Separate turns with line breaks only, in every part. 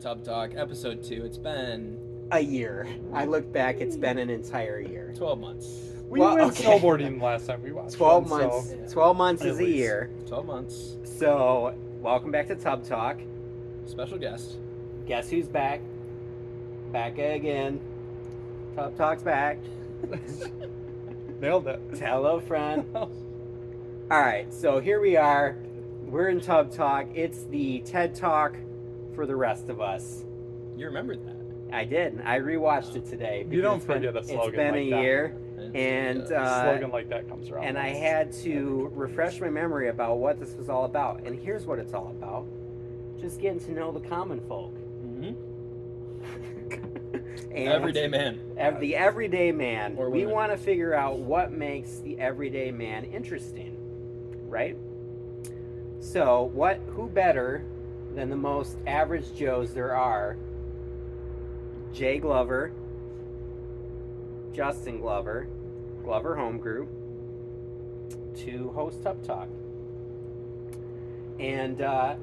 Tub Talk, episode 2. It's been
A year. I look back, it's been an entire year.
12 months.
We
Well,
went
okay.
snowboarding last time we watched
12
one,
months.
so-
Yeah.
12 months
At
is a
least.
year.
12 months.
So, welcome back to Tub Talk.
Special guest.
Guess who's back? Back again. Tub Talk's back.
Nailed it.
Hello, friend. All right, so here we are. We're in Tub Talk. It's the TED Talk for the rest of us.
You remembered that.
I did. I rewatched it today.
You don't
because it's been-
forget a slogan
It's been
like
a
that.
year, and
Slogan like that comes around.
and I had to refresh my memory about what this was all about. And here's what it's all about: just getting to know the common folk.
Mm-hmm.
And
Everyday man.
the everyday man.
Or
We
women.
want to figure out what makes the everyday man interesting, right? So, who better than the most average Joes there are? Jay Glover, Justin Glover, Glover Home Group, to host Tub Talk. And
I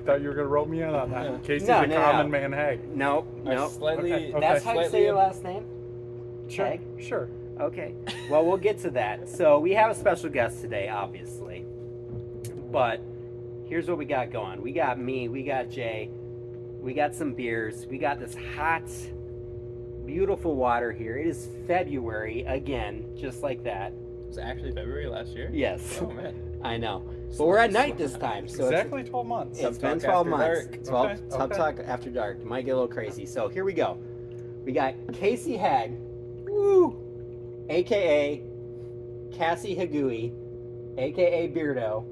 thought you were gonna roll me in on that.
Yeah.
Casey
No,
the
no,
Common
no.
Man Hag.
nope.
Slightly.
Okay.
That's how you
slightly
say your last name?
Sure.
Hag?
Sure.
Okay. Well, we'll get to that. So we have a special guest today, obviously. But here's what we got going. We got me, we got Jay, we got some beers, we got this hot, beautiful water here. It is February again, just like that.
It was actually February last year.
Yes,
Oh, man.
I know. But we're at night this time, so
Exactly 12 months.
it's
Tub
been
Talk
12
After
months.
Dark.
12
Okay,
Tub
okay.
Talk After Dark. It might get a little crazy. So here we go. We got Casey Hag, woo, aka Cassie Hagui, aka Beardo,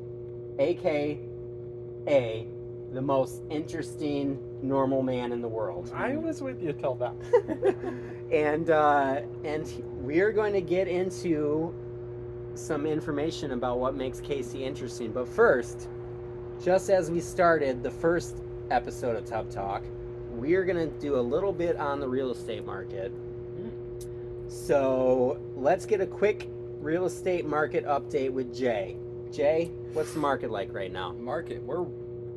aka the most interesting normal man in the world.
I was with you till then.
and we're going to get into some information about what makes Casey interesting. But first, just as we started the first episode of Tub Talk, we're going to do a little bit on the real estate market. So let's get a quick real estate market update with Jay. Jay, what's the market like right now?
Market. We're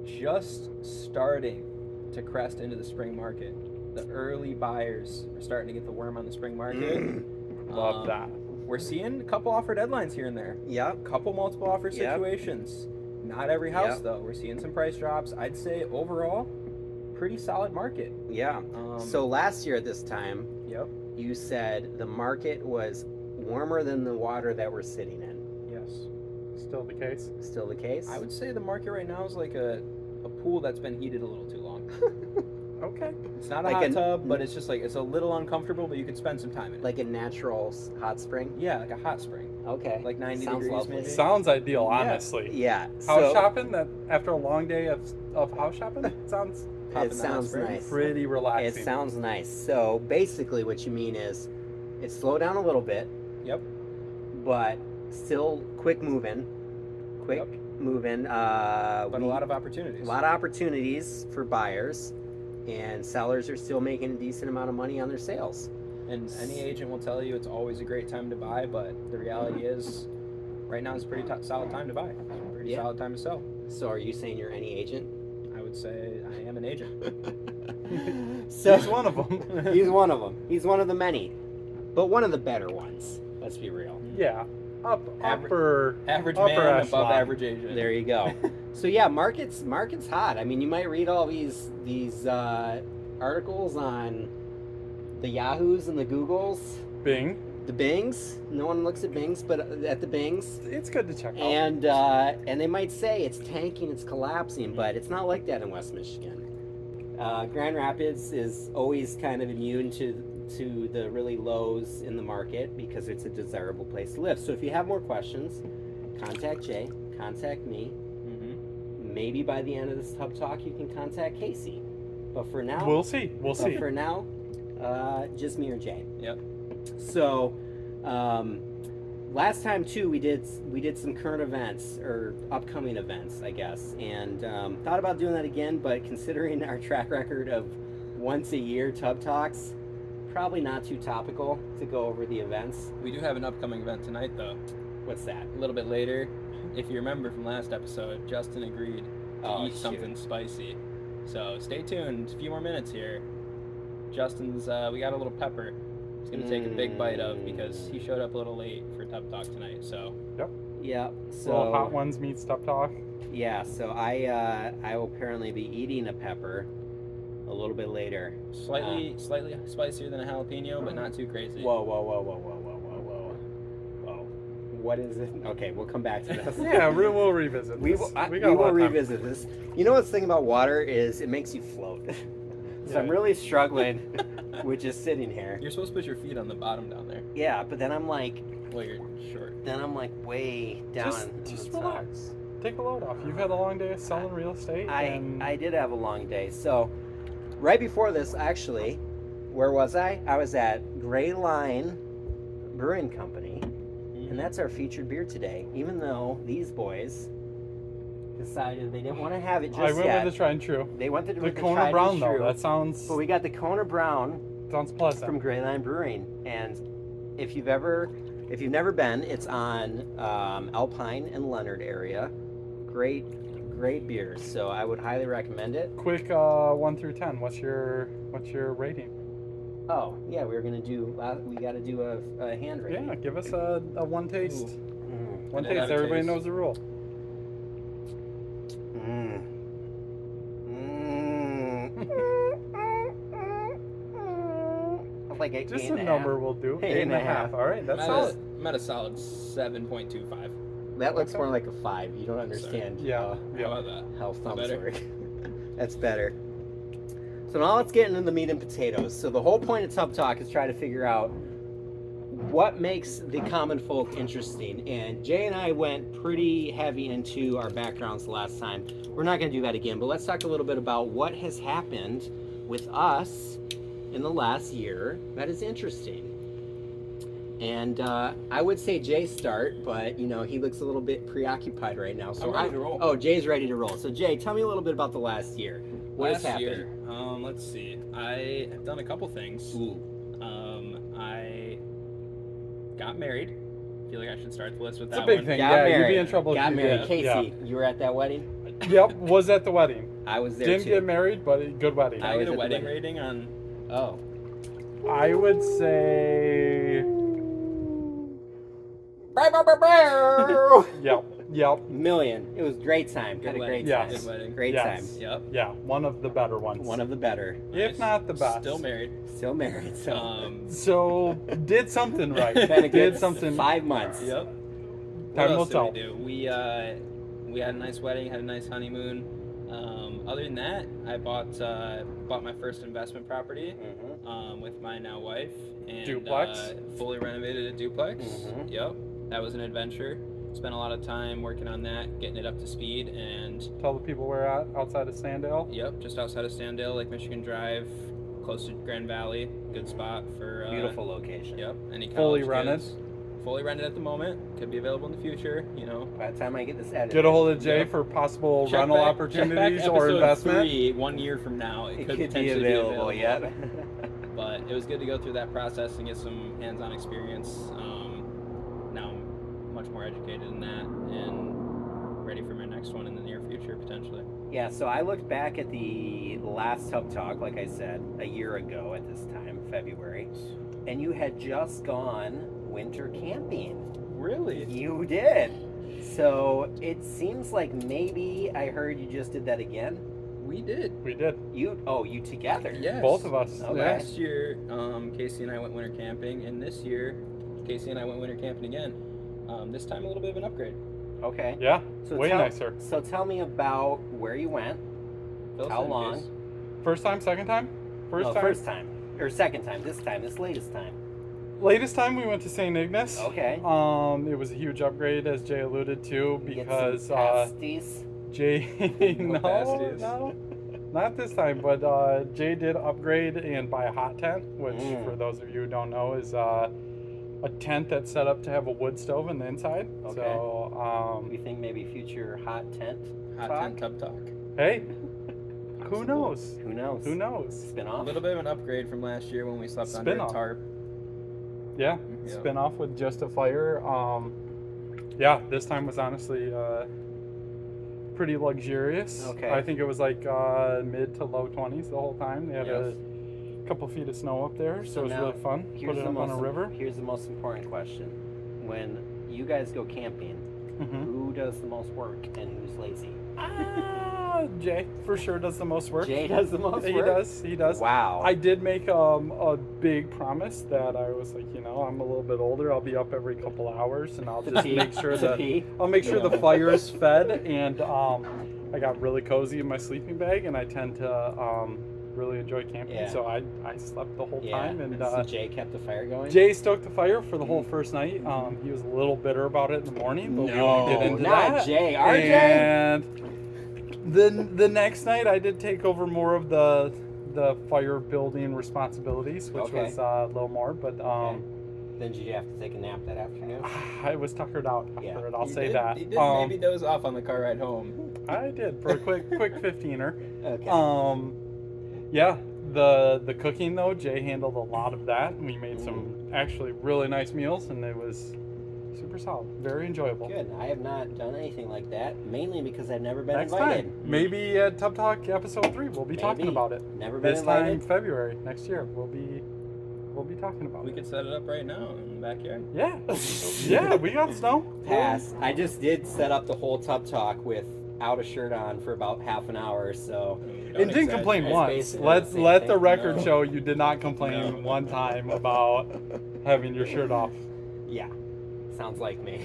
just starting to crest into the spring market. The early buyers are starting to get the worm on the spring market.
Love that.
We're seeing a couple offer deadlines here and there.
Yep.
Couple multiple offer
Yep.
situations. Not every house
Yep.
though. We're seeing some price drops. I'd say overall, pretty solid market.
Yeah. So last year at this time,
Yep.
you said the market was warmer than the water that we're sitting in.
Yes.
Still the case.
Still the case?
I would say the market right now is like a pool that's been heated a little too long.
Okay.
It's not a
Like
hot
an-
tub, but it's just like it's a little uncomfortable, but you could spend some time in it.
Like a natural hot spring?
Yeah, like a hot spring.
Okay.
Like 90
Sounds
degrees
lovely.
maybe.
Sounds ideal,
Yeah.
honestly.
Yeah.
House shopping, that after a long day of house shopping, sounds
Pop in
It
the hot
sounds
spring.
nice.
pretty
It
relaxing.
sounds nice. So basically what you mean is it slowed down a little bit,
Yep.
but still quick moving. Quick
Yep.
moving.
But a lot of opportunities.
a lot of opportunities for buyers, and sellers are still making a decent amount of money on their sales.
And any agent will tell you it's always a great time to buy, but the reality is, right now is a pretty solid time to buy. Pretty
Yeah.
solid time to sell.
So are you saying you're any agent?
I would say I am an agent.
So
He's one of them.
he's one of them. He's one of the many, but one of the better ones. Let's be real.
Yeah.
Aver-
Upper.
Average
Upper
man above
echelon.
average agent.
There you go. So yeah, market's hot. I mean, you might read all these articles on the Yahoos and the Googles,
Bing.
the Bings. No one looks at Bings, but at the Bings.
It's good to check out.
And they might say it's tanking, it's collapsing, but it's not like that in West Michigan. Grand Rapids is always kind of immune to the really lows in the market because it's a desirable place to live. So if you have more questions, contact Jay, contact me.
Mhm.
Maybe by the end of this Tub Talk, you can contact Casey. But for now,
We'll see. We'll
but
see.
for now, just me or Jay.
Yep.
So, last time too, we did some current events or upcoming events, I guess, and thought about doing that again. But considering our track record of once a year Tub Talks, probably not too topical to go over the events.
We do have an upcoming event tonight, though.
What's that?
A little bit later. If you remember from last episode, Justin agreed to
Oh,
eat
shoot.
something spicy. So stay tuned. A few more minutes here. Justin's, we got a little pepper. He's going to take a big bite of because he showed up a little late for Tub Talk tonight. So
Yeah. So
Little hot ones meet stuff talk.
yeah. So I will apparently be eating a pepper a little bit later.
slightly spicier than a jalapeno, but not too crazy.
Whoa. What is it? Okay, we'll come back to this.
Yeah, we'll revisit
We
this.
will,
got
we
a lot
will
of time.
revisit this. You know what's the thing about water is it makes you float. So I'm
Yeah.
really struggling with just sitting here.
You're supposed to put your feet on the bottom down there.
Yeah, but then I'm like
Well, you're short.
way down.
Just
on the side.
relax. Take a load off. You've had a long day of selling real estate. and
I did have a long day. So right before this, actually, where was I? I was at Gray Line Brewing Company, and that's our featured beer today. Even though these boys decided they didn't want to have it just
I went
yet.
with the tried and true.
They went to
The
with the
Kona
tried
Brown
and
though.
true.
That sounds
But we got the Kona Brown
pleasant.
from Gray Line Brewing, and if you've never been, it's on Alpine and Leonard area. Great beers. So I would highly recommend it.
Quick 1 through 10. What's your rating?
Oh yeah, we got to do a hand rating.
Yeah, give us a one taste.
Mm.
One
Can I have
taste.
a
Everybody
taste?
knows the rule.
Mm. Like
Just
eight and
a
a
number
half.
will do.
Eight and a half.
All right, that's
I'm
solid.
at a solid 7.25.
That looks
Okay.
more like a 5. You don't understand.
Yeah.
How
Yeah.
about that?
How thumbs
better?
work. That's better. So now let's get into the meat and potatoes. So the whole point of Tub Talk is try to figure out what makes the common folk interesting. And Jay and I went pretty heavy into our backgrounds last time. We're not going to do that again, but let's talk a little bit about what has happened with us in the last year that is interesting. And I would say Jay start, but you know he looks a little bit preoccupied right now. So
I'm ready to roll.
Oh, Jay's ready to roll. So Jay, tell me a little bit about the last year. What has
Last
happened?
year, let's see. I have done a couple things.
Ooh.
I got married. I feel like I should start the list with
It's a
that
big
one.
thing.
Got
Yeah, you'd
married.
be in trouble if
Got
you
married.
did.
Casey, you were at that wedding?
Yeah. Yep, was at the wedding.
I was there
Didn't
too.
get married, but a good wedding.
Can I
was
get a
at the
wedding
wedding.
rating on?
Oh.
I would say. Yep.
Million. It was great time. Had a great
Yeah.
time.
Good wedding.
Great
Yes.
time.
Yep.
Yeah, one of the better ones.
One of the better.
if
Nice.
not the best.
Still married.
Still married. So
So did something right.
been a
Did
good
something.
5 months.
Yep. What
Time will
else did
tell.
we do? We had a nice wedding, had a nice honeymoon. Other than that, I bought my first investment property
Mhm.
with my now wife and
Duplex?
fully renovated a duplex.
Mhm.
Yep, that was an adventure. Spent a lot of time working on that, getting it up to speed, and
Tell the people we're at outside of Standale.
yep, just outside of Standale, Lake Michigan Drive, close to Grand Valley. Good spot for
Beautiful location.
Yep, any
Fully
college
rented?
kids. Fully rented at the moment. Could be available in the future. You know.
By the time I get this edited,
Get a hold of Jay
Yep.
for possible
Check
rental
back
opportunities or
episode
investment.
3, 1 year from now. It,
it
could
could be
potentially
available. Yep.
But it was good to go through that process and get some hands-on experience. Now I'm much more educated in that and ready for my next one in the near future potentially.
Yeah, so I looked back at the last Tub Talk, like I said, a year ago at this time, February, and you had just gone winter camping.
Really?
You did. So it seems like maybe I heard you just did that again.
We did.
We did.
You together.
Yes.
Both of us.
Okay.
Yeah.
Last year, Casey and I went winter camping, and this year, Casey and I went winter camping again. This time a little bit of an upgrade.
Okay.
Yeah.
So
Way
tell,
nicer.
So tell me about where you went.
Phil
How
said
long?
yes.
First time, second time? First time.
First time. Or second time. This latest time.
Latest time we went to St. Ignace.
Okay.
It was a huge upgrade, as Jay alluded to,
You get
because
some pasties.
Jay.
No
no,
pasties.
no, not this time. But Jay did upgrade and buy a hot tent, which, for those of you who don't know, is a tent that's set up to have a wood stove in the inside.
Okay.
So,
We think maybe future hot tent.
Hot
talk?
tent tub talk.
hey, who
Possible.
knows?
Who knows?
Who knows?
Spin
A
off.
little bit of an upgrade from last year when we slept under a
Spin-off.
tarp.
Yeah,
Yeah.
spin off with just a fire. Yeah, this time was honestly pretty luxurious.
Okay.
I think it was like mid to low 20s the whole time. They had a couple feet of snow up there, so it was
now,
really fun. Put it up on a river.
Here's the most important question. When you guys go camping, who does the most work and who's lazy?
Jay for sure does the most work.
Jay does the most work?
He does.
Wow.
I did make a big promise that I was like, you know, I'm a little bit older. I'll be up every couple hours, and I'll just make sure the fire's fed, and I got really cozy in my sleeping bag, and I tend to really enjoy camping.
Yeah.
So I slept the whole time, and
so Jay kept the fire going.
Jay stoked the fire for the whole first night. He was a little bitter about it in the morning, but we won't get into
not
that.
Jay. RJ.
And the next night, I did take over more of the fire building responsibilities, which was a little more. But
then did you have to take a nap that afternoon?
I was tuckered out after it. I'll say that.
You did maybe doze off on the car ride home.
I did for a quick 15er.
Okay.
Yeah. The cooking though, Jay handled a lot of that, and we made some actually really nice meals, and it was super solid, very enjoyable.
Good. I have not done anything like that, mainly because I've never been
Next
invited.
time, maybe at Tub Talk episode 3, we'll be talking about it.
Never been
this
invited.
time, February next year, we'll be talking about
We
it.
could set it up right now in the backyard.
Yeah, yeah, we got snow.
Pass. I just did set up the whole Tub Talk without a shirt on for about half an hour, so.
And didn't complain
It's
once.
basically
Let
the same
let the
thing.
record
No.
show you did not complain one time about having your shirt off.
Yeah. Sounds like me.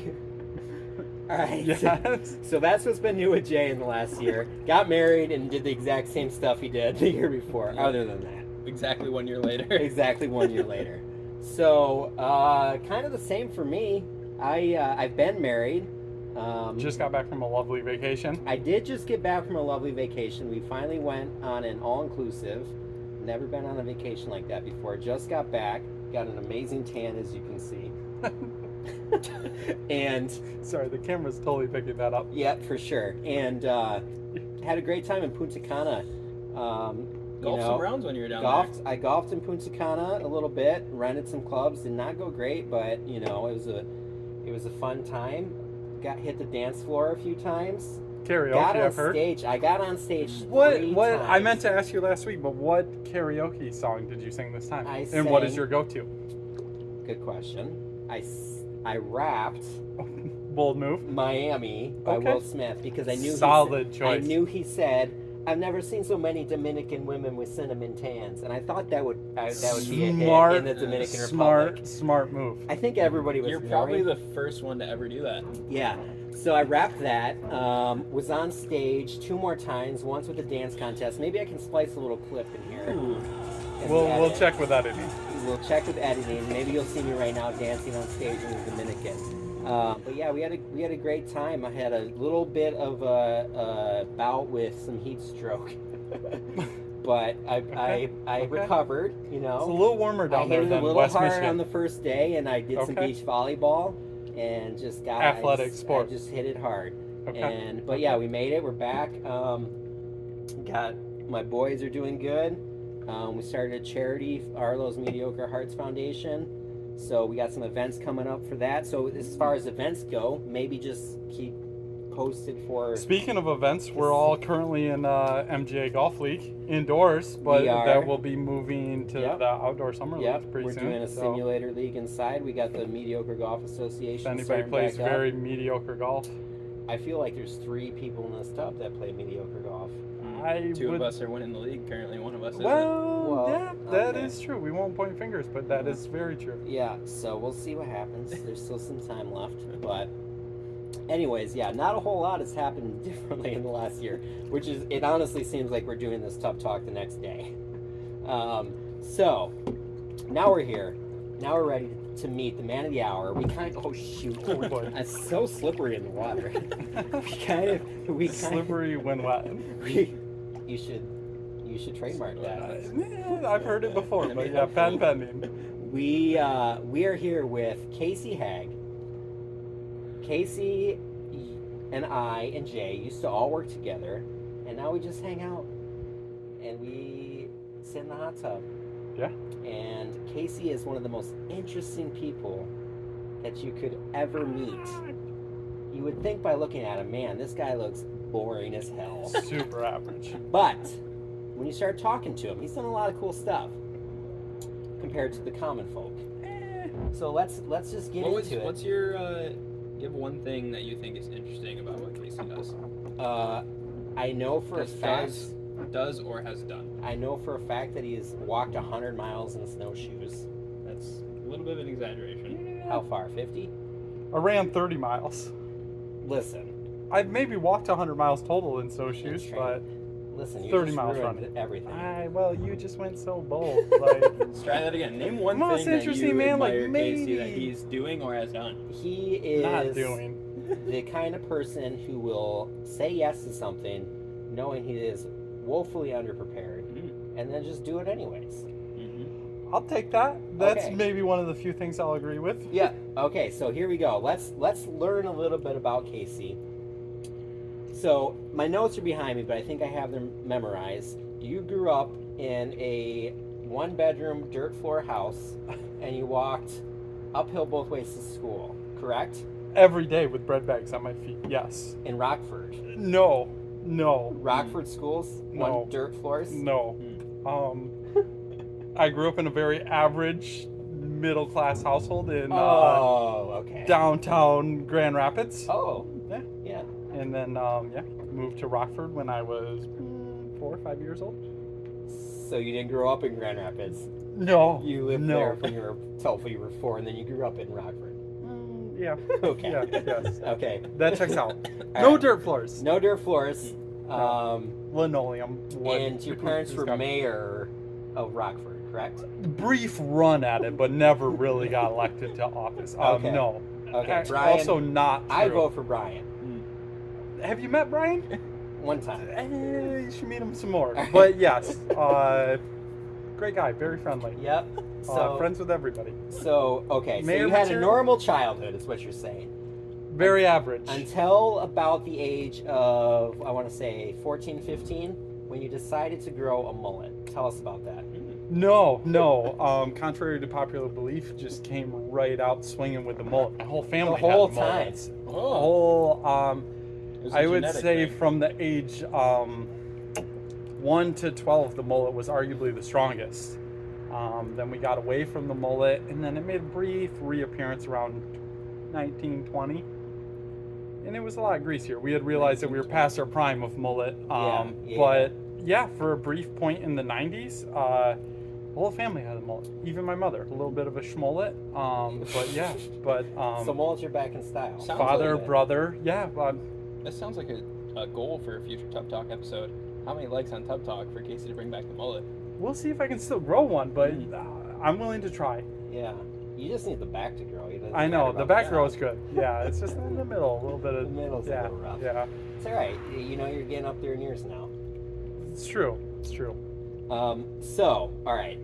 All right.
Yes.
So that's what's been new with Jay in the last year. Got married and did the exact same stuff he did the year before.
Yeah.
Other than that,
Exactly 1 year later.
exactly 1 year later. So kind of the same for me. I've been married.
Just got back from a lovely vacation.
I did just get back from a lovely vacation. We finally went on an all-inclusive. Never been on a vacation like that before. Just got back. Got an amazing tan, as you can see. And
Sorry, the camera's totally picking that up.
yeah, for sure. And had a great time in Punta Cana.
Golf some rounds when you were down
I golfed in Punta Cana a little bit. Rented some clubs. Did not go great, but you know, it was a fun time. Hit the dance floor a few times.
Karaoke,
Got on
I've heard.
stage. I got on stage.
What?
3
What? I
times.
meant to ask you last week, but what karaoke song did you sing this time?
I
And what is
sang-
your go-to?
Good question. I rapped
Bold move.
Miami by
Okay.
Will Smith because I knew
Solid
I
choice.
knew he said, "I've never seen so many Dominican women with cinnamon tans," and I thought that would be a hit in the Dominican Republic.
Smart move.
I think everybody was.
You're probably
ignoring-
the first one to ever do that.
Yeah. So I rapped that. Was on stage 2 more times. Once with the dance contest. Maybe I can splice a little clip in here.
Ooh.
and
We'll
edit.
check with editing.
We'll check with editing. Maybe you'll see me right now dancing on stage in the Dominican. But yeah, we had a great time. I had a little bit of a bout with some heat stroke, but I recovered. You know,
It's a little warmer
I
down
hit
there
it a
than
little
West
hard
Michigan.
on the first day, and I did some
Okay.
beach volleyball, and just got
Athletic
I just,
sport.
I just hit it hard.
Okay.
But yeah, we made it. We're back. Got my boys are doing good. We started a charity, Arlo's Mediocre Hearts Foundation. So we got some events coming up for that. So as far as events go, maybe just keep posted for.
Speaking of events, we're all currently in MGA Golf League indoors, but
We are.
that will be moving to
Yep.
the outdoor summer
Yep,
league pretty
we're
soon.
doing a
so
simulator league inside. We got the Mediocre Golf Association.
if anybody
starting
plays
back up.
very mediocre golf,
I feel like there's 3 people in this tub that play mediocre golf.
I
2
would.
of us are winning the league currently. One of us isn't.
Well, yeah, that is
okay.
true. We won't point fingers, but that is very true.
Yeah, so we'll see what happens. There's still some time left, but anyways, yeah, not a whole lot has happened differently in the last year, which is, it honestly seems like we're doing this Tub Talk the next day. So now we're here. Now we're ready to meet the man of the hour. We kind of, oh shoot,
Oh, boy.
it's so slippery in the water. we kind
Slippery when wet.
you should trademark that.
Yeah, I've heard it before, but yeah, patent pending.
We are here with Casey Hag. Casey and I and Jay used to all work together, and now we just hang out and we sit in the hot tub.
Yeah.
And Casey is one of the most interesting people that you could ever meet. You would think by looking at him, man, this guy looks boring as hell.
Super average.
But when you start talking to him, he's done a lot of cool stuff compared to the common folk. So let's just get into it.
What's your give one thing that you think is interesting about what Casey does?
I know for a fact.
Does or has done.
I know for a fact that he has walked 100 miles in snowshoes.
That's a little bit of an exaggeration.
How far? 50?
I ran 30 miles.
Listen.
I've maybe walked 100 miles total in snowshoes,
That's
but
listen, you
30
just
miles
ruined
running.
everything.
well, you just went so bold. Like,
Let's try that again. Name one
Most
thing that
interesting,
you
man, like,
admire Casey that
maybe-
he's doing or has done.
He is
not doing.
the kind of person who will say yes to something knowing he is woefully underprepared and then just do it anyways.
I'll take that. That's
Okay.
maybe one of the few things I'll agree with.
Yeah. Okay, so here we go. Let's learn a little bit about Casey. So my notes are behind me, but I think I have them memorized. You grew up in a 1-bedroom dirt floor house and you walked uphill both ways to school, correct?
Every day with bread bags on my feet. Yes.
In Rockford.
No.
Rockford schools?
No.
1 dirt floors?
No. I grew up in a very average middle class household in
okay.
downtown Grand Rapids.
Oh,
Yeah.
yeah.
And then moved to Rockford when I was 4 or 5 years old.
So you didn't grow up in Grand Rapids.
No.
You lived
no.
there till you were 4, and then you grew up in Rockford.
Yeah.
Okay.
Yeah, yes.
Okay.
That checks out.
All
No
right.
dirt floors.
No dirt floors.
Linoleum.
And your parents were mayor of Rockford, correct?
Brief run at it, but never really got elected to office.
Okay.
No.
Okay, Brian.
Also not true.
I vote for Brian.
Have you met Brian?
One time.
You should meet him some more. But yes, great guy, very friendly.
Yep. So
Friends with everybody.
Okay. So
Mayor
you had a
material?
normal childhood, is what you're saying.
Very average.
Until about the age of, I want to say, 14, 15, when you decided to grow a mullet. Tell us about that.
No. Contrary to popular belief, just came right out swinging with the mullet. My whole family
The whole
had
time.
mullets.
Oh,
Whole,
it was a
I would
genetic
say
thing.
from the age 1 to 12, the mullet was arguably the strongest. Then we got away from the mullet, and then it made a brief reappearance around 1920. And it was a lot greasier. We had realized that we were past our prime of mullet.
Yeah.
But yeah, for a brief point in the 90s, the whole family had a mullet. Even my mother, a little bit of a schmullet. But yeah,
So mullets are back in style.
Sounds
father,
like it.
brother, yeah.
That sounds like a goal for a future Tub Talk episode. How many likes on Tub Talk for Casey to bring back the mullet?
We'll see if I can still grow one, but I'm willing to try.
Yeah. You just need the back to grow. It doesn't
I know,
matter
the
about
back
the
row is good. Yeah, it's just in the middle, a little bit of...
The middle's a
yeah,
little rough.
Yeah,
It's all right. You know, you're getting up there in years now.
it's true. It's true.
So, all right.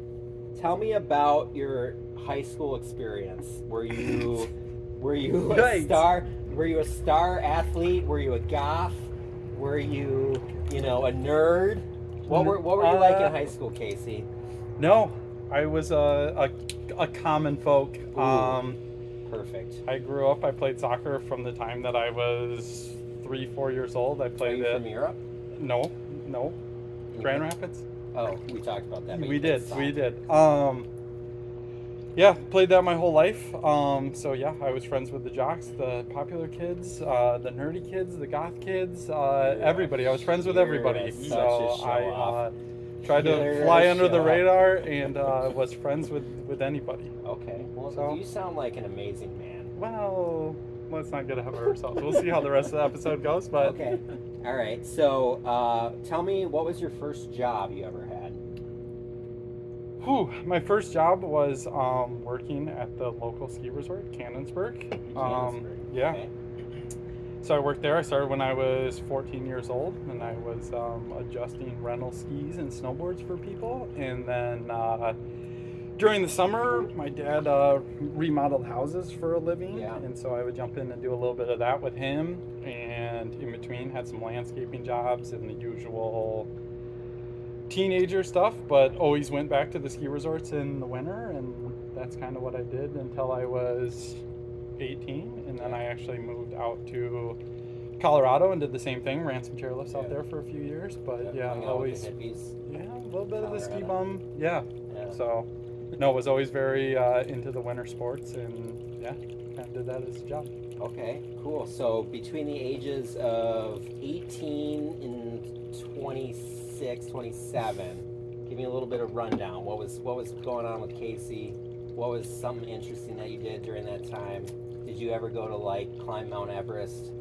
Tell me about your high school experience. Were you a
Yikes.
star? Were you a star athlete? Were you a goth? Were you, a nerd? What were you like in high school, Casey?
No, I was a common folk.
Ooh. Perfect.
I grew up, I played soccer from the time that I was 3-4 years old. I
Are
played
you
it.
from Europe?
No. Grand Rapids?
Oh, we talked about that. but
We
you played
did.
soccer.
Yeah, played that my whole life. So yeah, I was friends with the jocks, the popular kids, the nerdy kids, the goth kids, everybody. I was friends with everybody.
Such a
So
show
I
off.
tried
You're
to fly
a
under the
show off.
radar and was friends with anybody.
Okay. Well,
So-
you sound like an amazing man.
Well, let's not get ahead of ourselves. We'll see how the rest of the episode goes. But
Okay. All right. So, tell me, what was your first job you ever had?
my first job was working at the local ski resort, Cannonsburg.
Canonsburg.
Yeah.
Okay.
So I worked there. I started when I was 14 years old, and I was adjusting rental skis and snowboards for people. And then during the summer, my dad remodeled houses for a living,
Yeah.
and so I would jump in and do a little bit of that with him. And in between, had some landscaping jobs and the usual teenager stuff, but always went back to the ski resorts in the winter, and that's kind of what I did until I was 18, and then I actually moved out to Colorado and did the same thing. Ran some chairlifts out
Yeah.
there for a few years, but yeah,
Hung out with
always
the hippies.
a little bit of the ski
Colorado.
bum. Yeah.
Yeah.
So no, was always very into the winter sports, and yeah, kind of did that as a job.
Okay, cool. So between the ages of 18 and 26, 27, give me a little bit of rundown. What was going on with Casey? What was something interesting that you did during that time? Did you ever go to like climb Mount Everest?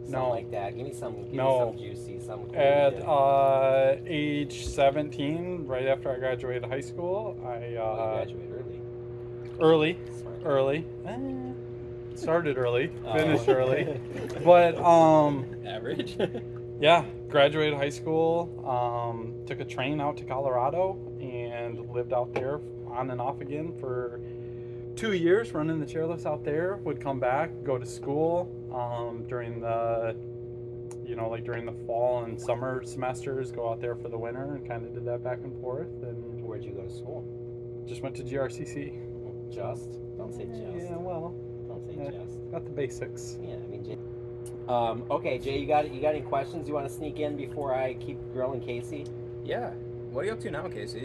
Something
No.
like that. Give me some juicy, some cool
At
you did.
age 17, right after I graduated high school,
Oh, you graduated
early,
early.
started early,
Oh.
finished early, but
Average.
yeah, graduated high school, took a train out to Colorado and lived out there on and off again for 2 years, running the chairlifts out there. Would come back, go to school during the, like during the fall and summer semesters, go out there for the winter, and kind of did that back and forth. And
Where'd you go to school?
just went to GRCC.
Just? Don't say just.
Yeah, well,
Don't say
yeah.
just.
got the basics.
Yeah, I mean, Jay. Okay, Jay, you got any questions you want to sneak in before I keep grilling Casey?
Yeah. What are you up to now, Casey?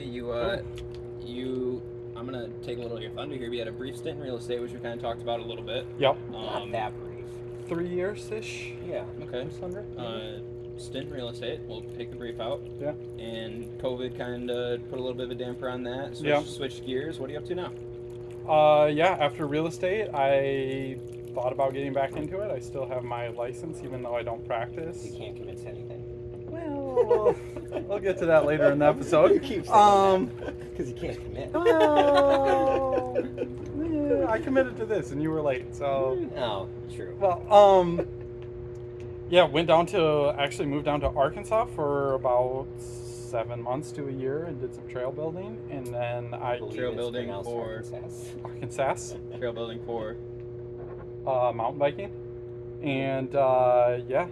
I'm gonna take a little of your thunder here. We had a brief stint in real estate, which we kind of talked about a little bit.
Yep,
Not that brief.
3 years ish.
Yeah.
Okay.
Just under.
Stint in real estate. We'll take the brief out.
Yeah.
And COVID kind of put a little bit of a damper on that.
Yeah.
Switched gears. What are you up to now?
Yeah, after real estate, I thought about getting back into it. I still have my license, even though I don't practice.
You can't commit to anything.
Well, we'll get to that later in the episode.
You keep saying because you can't commit.
Well, yeah, I committed to this, and you were late, so.
No, true.
Well, yeah, moved down to Arkansas for about 7 months to a year and did some trail building, and then I
believe
trail
it's
building
pronounced
for-
Arkansas.
Trail building for.
mountain biking, and yeah,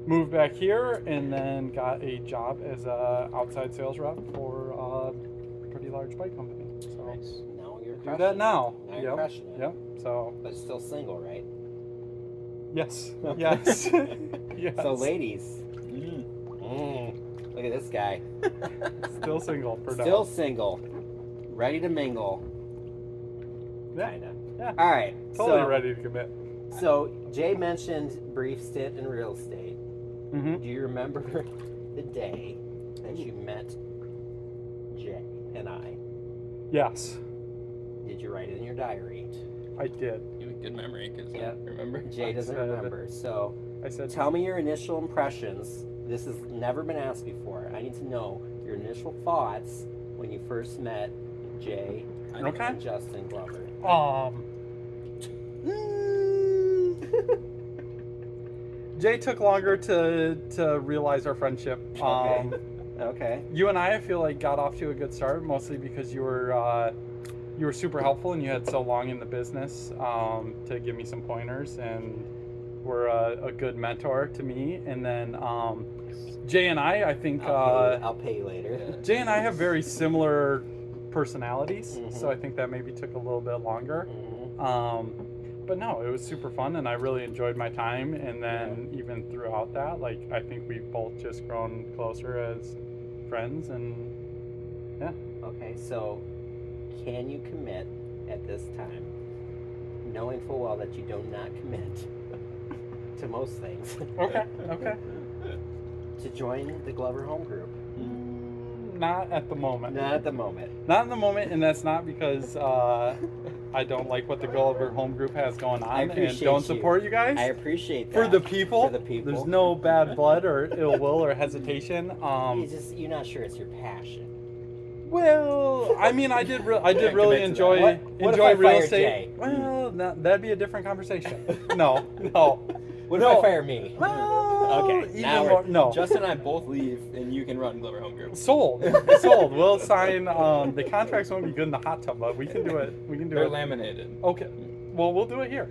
moved back here, and then got a job as a outside sales rep for a pretty large bike company. So
Nice.
Now you're
do
crushing
that
it.
now.
Now you're
Yep.
crushing it.
Yep. So
But still single, right?
yes, yes, yes.
So ladies,
Mm.
look at this guy.
Still single for now.
Still single. Ready to mingle.
Yeah.
Kinda.
Yeah.
All right.
Totally
so,
ready to commit.
So Jay mentioned brief stint in real estate.
Mm-hmm.
Do you remember the day that you met Jay and I?
Yes,
Did you write it in your diary?
I did.
You have a good memory, because
Yeah.
remember.
Jay doesn't
said-
remember. So
I said
tell me your initial impressions. This has never been asked before. I need to know your initial thoughts when you first met Jay
Okay.
and Justin Glover.
Jay took longer to realize our friendship.
Okay.
You and I feel like got off to a good start, mostly because you were super helpful and you had so long in the business to give me some pointers, and were a good mentor to me. And then Jay and I think
I'll pay you later.
Jay and I have very similar personalities,
Mhm.
so I think that maybe took a little bit longer.
Mhm.
But no, it was super fun, and I really enjoyed my time. And then even throughout that, like, I think we've both just grown closer as friends. And
Okay, so can you commit at this time, knowing full well that you do not commit to most things,
okay,
to join the Glover Home Group?
not at the moment.
Not at the moment.
Not in the moment, and that's not because I don't like what the Gulliver Home Group has going on and
appreciate
don't
you.
support you guys.
I appreciate
For
that.
the people,
For the people.
there's no bad blood or ill will or hesitation.
You're not sure it's your passion.
Well, I mean, I did
Can't
really
commit to that.
enjoy
What if
enjoy
I
real
fired
estate.
Jay?
Well, that'd be a different conversation. No.
What
No.
if I fire me?
Well,
Okay,
even
now
more, no.
Justin and I both leave, and you can run Glover Home Group.
Sold. We'll sign. The contracts won't be good in the hot tub, but we can do it. We can do
They're
it.
laminated.
Okay. Well, we'll do it here.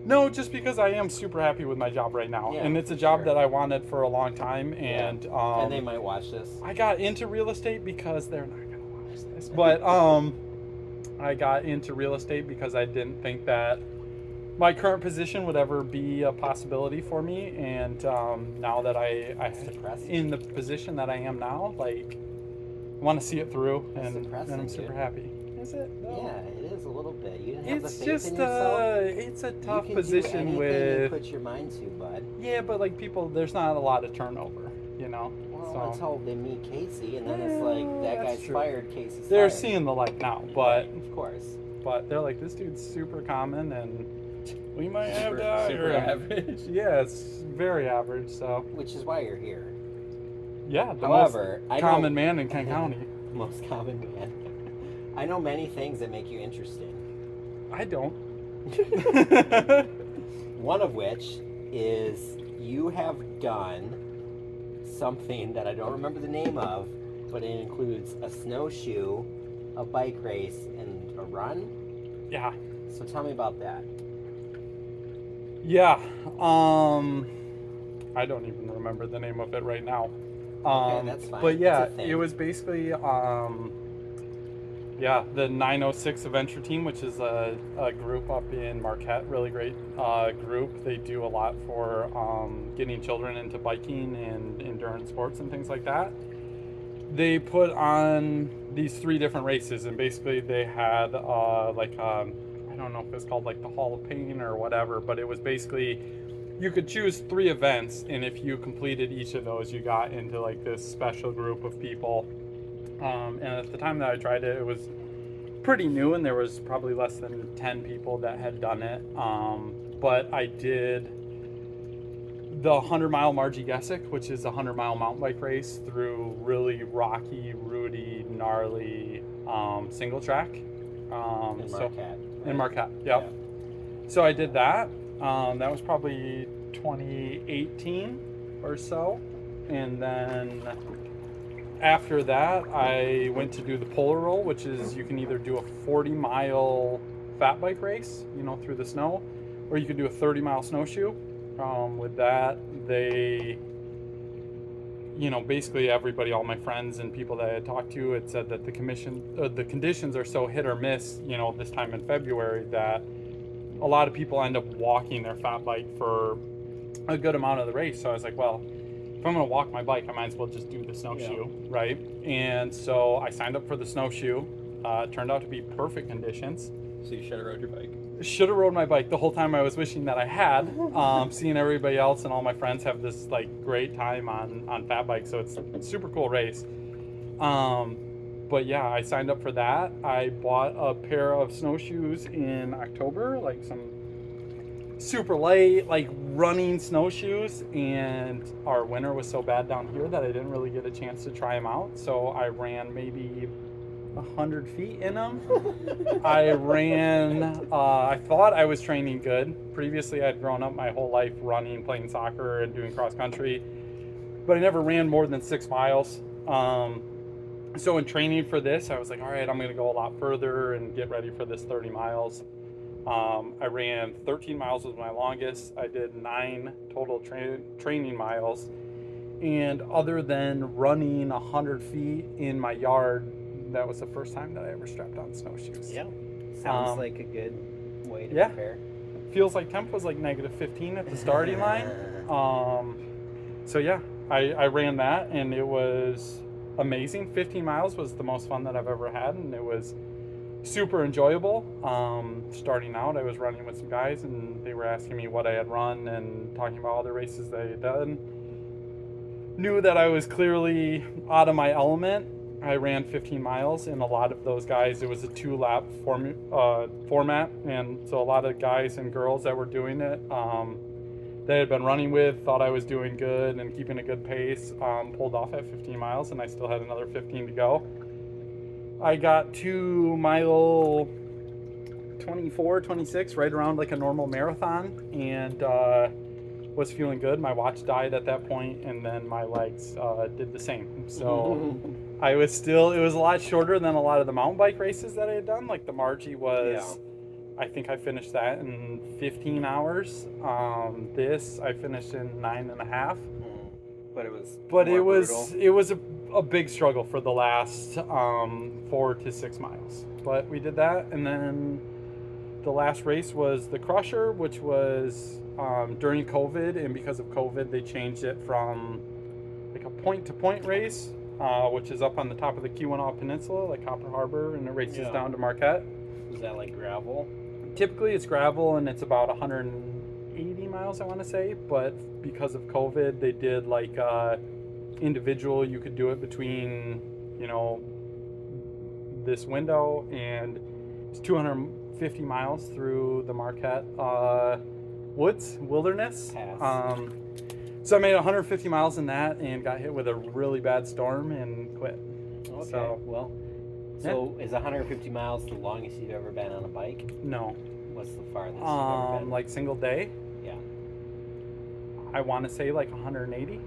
No, just because I am super happy with my job right now,
Yeah,
and it's a job
sure.
that I wanted for a long time, and
And they might watch this.
I got into real estate because they're not gonna watch this, but I got into real estate because I didn't think that my current position would ever be a possibility for me. And now that I'm in the position that I am now, like, I want to see it through, and I'm super happy. Is it? No.
Yeah, it is a little bit. You didn't have
It's
the faith
just
in yourself.
it's a tough
you can
position
do anything you
with.
put your mind to, bud.
Yeah, but like people, there's not a lot of turnover, you know.
Well, until they meet Casey, and then it's
Yeah,
like that
that's
guy's
true.
fired, Casey's
They're
fired.
seeing the light now, but
Of course.
they're like, this dude's super common, and we might have to hire
super
him.
average.
Yeah, it's very average. So
Which is why you're here.
yeah, the
However, I
most
know
common man in Kent County.
most common man. I know many things that make you interesting.
I don't.
One of which is you have done something that I don't remember the name of, but it includes a snowshoe, a bike race, and a run.
Yeah.
So tell me about that.
Yeah. I don't even remember the name of it right now.
Okay, that's fine.
But yeah,
It's a thing.
it was basically the 906 Adventure Team, which is a group up in Marquette, really great group. They do a lot for getting children into biking and endurance sports and things like that. They put on these 3 different races, and basically they had I don't know if it's called like the Hall of Pain or whatever, but it was basically you could choose 3 events, and if you completed each of those, you got into like this special group of people. And at the time that I tried it, it was pretty new, and there was probably less than 10 people that had done it. But I did the 100-mile Margie Gessick, which is a 100-mile mountain bike race through really rocky, rooty, gnarly single track.
In Marquette.
In Marquette, yep.
Yeah.
So I did that. That was probably 2018 or so. And then after that, I went to do the Polar Roll, which is you can either do a 40-mile fat bike race, through the snow, or you could do a 30-mile snowshoe. With that, they, basically everybody, all my friends and people that I had talked to had said that the conditions are so hit or miss, this time in February, that a lot of people end up walking their fat bike for a good amount of the race. So I was like, well, if I'm going to walk my bike, I might as well just do the snowshoe, right? And so I signed up for the snowshoe. It turned out to be perfect conditions.
So you should have rode your bike.
Should have rode my bike. The whole time I was wishing that I had. Seeing everybody else and all my friends have this like great time on fat bikes, so it's a super cool race. But yeah, I signed up for that. I bought a pair of snowshoes in October, like some super light, like running snowshoes, and our winter was so bad down here that I didn't really get a chance to try them out. So I ran maybe 100 feet in them. I thought I was training good. Previously, I'd grown up my whole life running, playing soccer, and doing cross country, but I never ran more than 6 miles. So in training for this, I was like, all right, I'm going to go a lot further and get ready for this 30 miles. I ran 13 miles was my longest. I did 9 total training miles. And other than running 100 feet in my yard, that was the first time that I ever strapped on snowshoes.
Yeah. Sounds like a good way to prepare.
Feels like temp was like -15 at the starting line. So yeah, I ran that, and it was amazing. 15 miles was the most fun that I've ever had, and it was super enjoyable. Starting out, I was running with some guys, and they were asking me what I had run and talking about all the races that I had done. Knew that I was clearly out of my element. I ran 15 miles, and a lot of those guys, it was a 2-lap format, and so a lot of guys and girls that were doing it, that I had been running with, thought I was doing good and keeping a good pace, pulled off at 15 miles, and I still had another 15 to go. I got to mile 24, 26, right around like a normal marathon, and was feeling good. My watch died at that point, and then my legs did the same. So it was a lot shorter than a lot of the mountain bike races that I had done. Like the Margie was, I think I finished that in 15 hours. This I finished in 9.5. But it was a big struggle for the last 4 to 6 miles. but we did that, and then the last race was the Crusher, which was during COVID, and because of COVID, they changed it from like a point-to-point race, which is up on the top of the Keweenaw Peninsula, like Copper Harbor, and it races down to Marquette.
Was that like gravel?
Typically, it's gravel, and it's about 180 miles, I want to say, but because of COVID, they did like individual. You could do it between, this window, and it's 250 miles through the Marquette wilderness.
Pass.
So I made 150 miles in that and got hit with a really bad storm and quit.
Okay.
So,
Is 150 miles the longest you've ever been on a bike?
No.
What's the farthest you've ever been?
Like single day,
Yeah.
I want to say like 180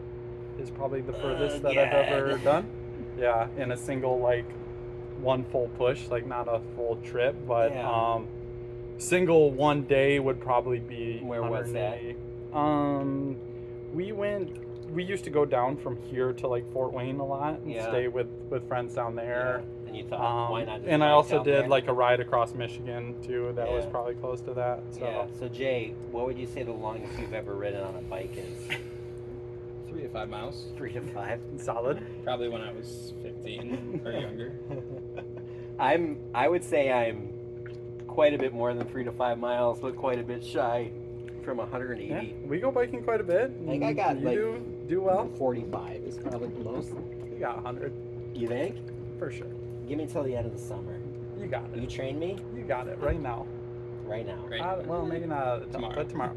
is probably the furthest that
Again.
I've ever done. Yeah, in a single like one full push, like not a full trip, but
Yeah.
Single one day would probably be.
Where was that?
180. We used to go down from here to like Fort Wayne a lot and
Yeah.
stay with friends down there.
Yeah. And you thought, why not? Just
And I
bike
also
out
did
there?
like a ride across Michigan too. That was
Yeah.
probably close to that. So
Yeah. So Jay, what would you say the longest you've ever ridden on a bike is?
3 to 5 miles.
3 to 5.
solid.
Probably when I was 15 or younger.
I would say I'm quite a bit more than 3 to 5 miles, but quite a bit shy from 180.
Yeah, we go biking quite a bit.
I think I got,
you
like,
do well.
45 is probably the most.
You got 100
You think?
for sure.
Give me till the end of the summer.
You got
You
it.
train me
You got it right now.
right now.
Right.
Well, maybe not
Tomorrow.
but tomorrow.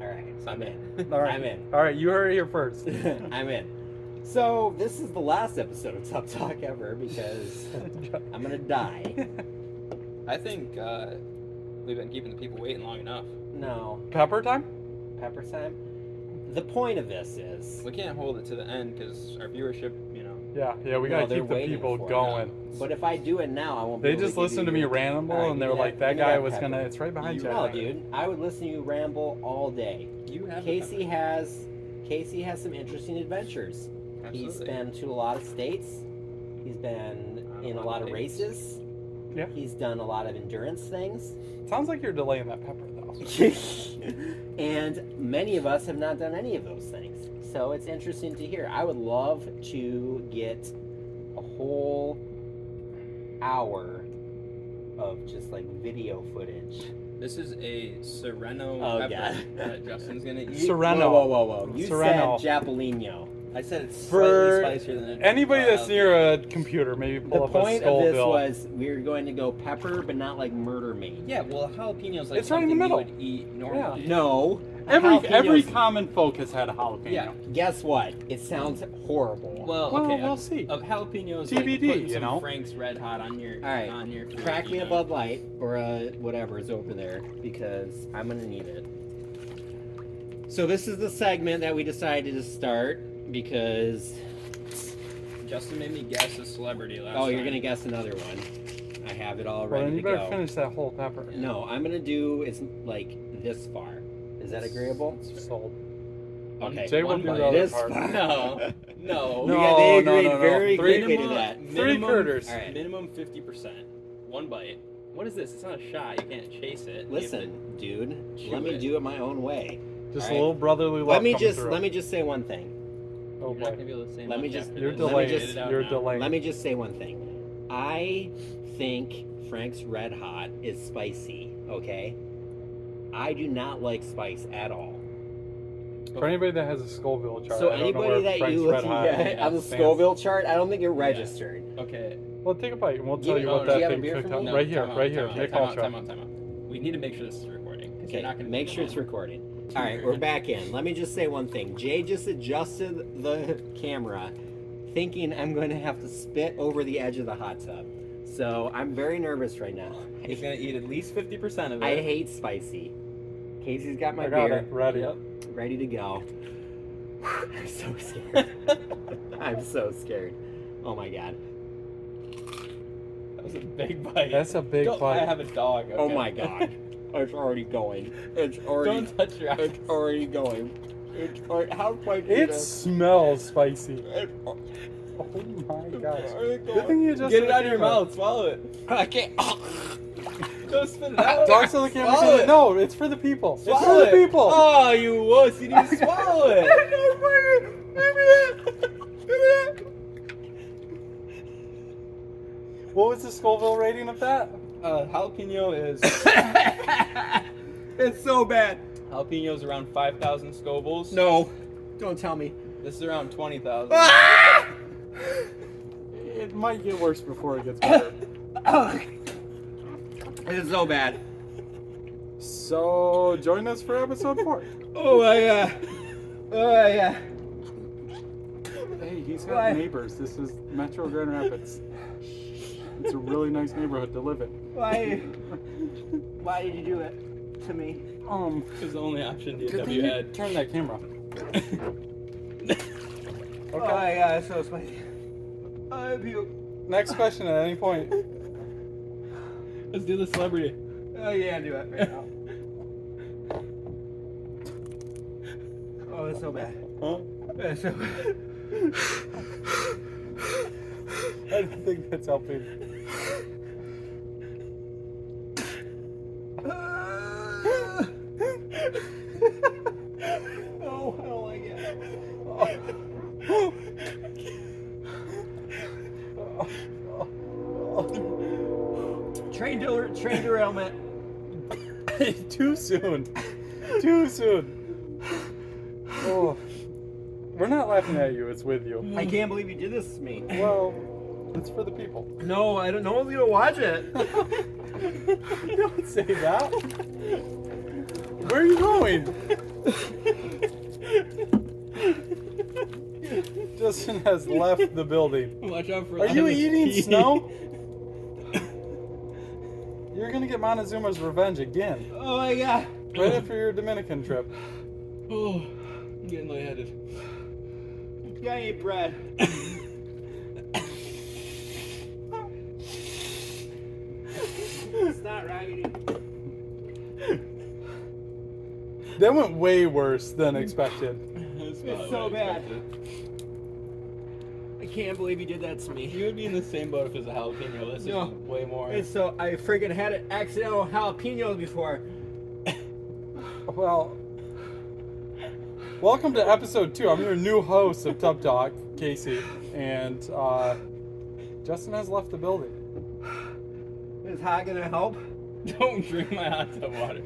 All right. I'm
Sunday.
in.
All right.
I'm in.
All right, you heard it here first.
I'm in. So this is the last episode of Tough Talk ever because I'm gonna die.
I think we've been keeping the people waiting long enough.
No,
Pepper time?
pepper time. The point of this is,
We can't hold it to the end because our viewership,
Yeah, we
No,
gotta
they're
keep the
waiting
people
for it
going.
but if I do it now, I won't. Be
They
able
just
to give
listened to
you
me
your-
ramble,
All right,
and they
give
were
me
like,
give
that
me
guy was
pepper.
gonna. It's right behind you.
No, dude, I would listen to you ramble all day.
you have
Casey has some interesting adventures. He's been to a lot of states. He's been
On a
in a
lot
lot
of
of
dates.
races.
Yeah.
He's done a lot of endurance things.
Sounds like you're delaying that pepper though.
And many of us have not done any of those things. So it's interesting to hear. I would love to get a whole hour of just like video footage.
This is a Sereno
Oh,
pepper
God.
that Justin's gonna eat.
Sereno.
Whoa. You
Sereno.
said Japolino.
I said it's
For
slightly spicier than
Anybody that's near a computer, maybe
The
pull up a
point of this
Scoville.
was we were going to go pepper, but not like murder meat.
Yeah, well, jalapenos like
It's right in the
something
middle.
you would eat normally.
No.
Every
Jalapenos-
common folk has had a jalapeno.
Yeah.
Guess what? It sounds horrible.
Well,
Well,
okay.
we'll see.
Of jalapenos,
TBD,
like putting
you
some
know?
Frank's Red Hot on your
All right.
on your food,
Crack me
you
a
know?
Bud Light or whatever is over there because I'm gonna need it. So this is the segment that we decided to start because
Justin made me guess a celebrity last
you're
time.
gonna guess another one. I have it all
Well,
ready
then you
to
better
go.
finish that whole pepper.
No, I'm gonna do it's like this far. Is that agreeable?
Sold.
Okay.
Jay will
One
do
bite.
the other
This
part.
far.
No, no.
No,
Yeah, they
no,
agreed
no, no.
very
Three-
quickly to that.
Three critters.
All right.
Minimum 50%. One bite. What is this? It's not a shot. You can't chase it. You have
Listen, dude,
chew
let me
it.
do it my own way.
Just
All
a little brotherly love.
Let me
coming through.
just say one thing.
Oh
You're not
boy.
gonna be able to say
Let
much
me just-
after
You're
this.
delayed.
Get it out
You're
now.
delayed.
Let me just say one thing. I think Frank's Red Hot is spicy, okay? I do not like spice at all.
For anybody that has a Scoville chart,
So
I don't know
anybody
where
that
Frank's
you
Red Hot
on the
stands.
Scoville chart, I don't think you're registered.
Okay.
Well, take a bite and we'll
Do
tell
you-
you
oh,
what
do you
that
have a
thing
beer
picked
for
up.
me?
Right here,
time out,
right here.
time
Nick
out,
Ultra.
time out. We need to make sure this is recording. 'cause
Okay,
you're not gonna
make
be
sure it's
on.
recording. All right, we're back in. Let me just say one thing. Jay just adjusted the camera, thinking I'm going to have to spit over the edge of the hot tub. So I'm very nervous right now.
He's gonna eat at least 50% of it.
I hate spicy. Casey's got my
I got
beer
it ready.
Yep.
ready to go. I'm so scared. I'm so scared. Oh my god.
That was a big bite.
That's a big
Don't-
bite.
I have a dog. Okay?
Oh my god. It's already going. It's already.
Don't touch your eyes.
It's already going. It's already, how do I do
It
this?
smells spicy. Oh my gosh.
Good
Good thing you just
Get it out of your mouth. Swallow it. I can't. Don't spit it out.
Talk so the camera
Swallow
can.
it.
No, it's for the people. It's
Swallow
for the
it.
people.
Oh, you wuss. You need to swallow it.
What was the Scoville rating of that?
Jalapeno is.
It's so bad.
Jalapeno's around 5,000 Scovilles.
No, don't tell me.
This is around 20,000.
It might get worse before it gets better.
It's so bad.
So join us for episode 4.
Oh my god. Oh my god.
Hey, he's got
Why?
neighbors. This is Metro Grand Rapids. It's a really nice neighborhood to live in.
Why did you do it to me?
It was the only option
Good
DW
thing you
had.
turn that camera.
Oh my god, it's so spicy. I puke.
Next question at any point.
Let's do the celebrity.
Oh yeah, do it right now. Oh, it's so bad.
Huh?
It's so bad.
I don't think that's helping.
No, I don't like it. Train derailment.
Too soon. Too soon. Oh. We're not laughing at you, it's with you.
I can't believe you did this to me.
Well, it's for the people.
No, I don't know if you'll watch it.
Don't say that. Where are you going? Justin has left the building.
Watch out for
Are you
Ivan's
eating
pee.
snow? You're gonna get Montezuma's revenge again.
Oh my god.
Right after your Dominican trip.
Oh, I'm getting lightheaded.
You gotta eat bread. It's not raggedy.
That went way worse than expected.
It's
It's so bad. I can't believe you did that to me.
You would be in the same boat if it was a jalapeno. This
No.
is way more.
It's so I freaking had an accidental jalapeno before.
Well, welcome to episode 2. I'm your new host of Tub Talk, Casey, and Justin has left the building.
Is hot gonna help?
Don't drink my hot tub water.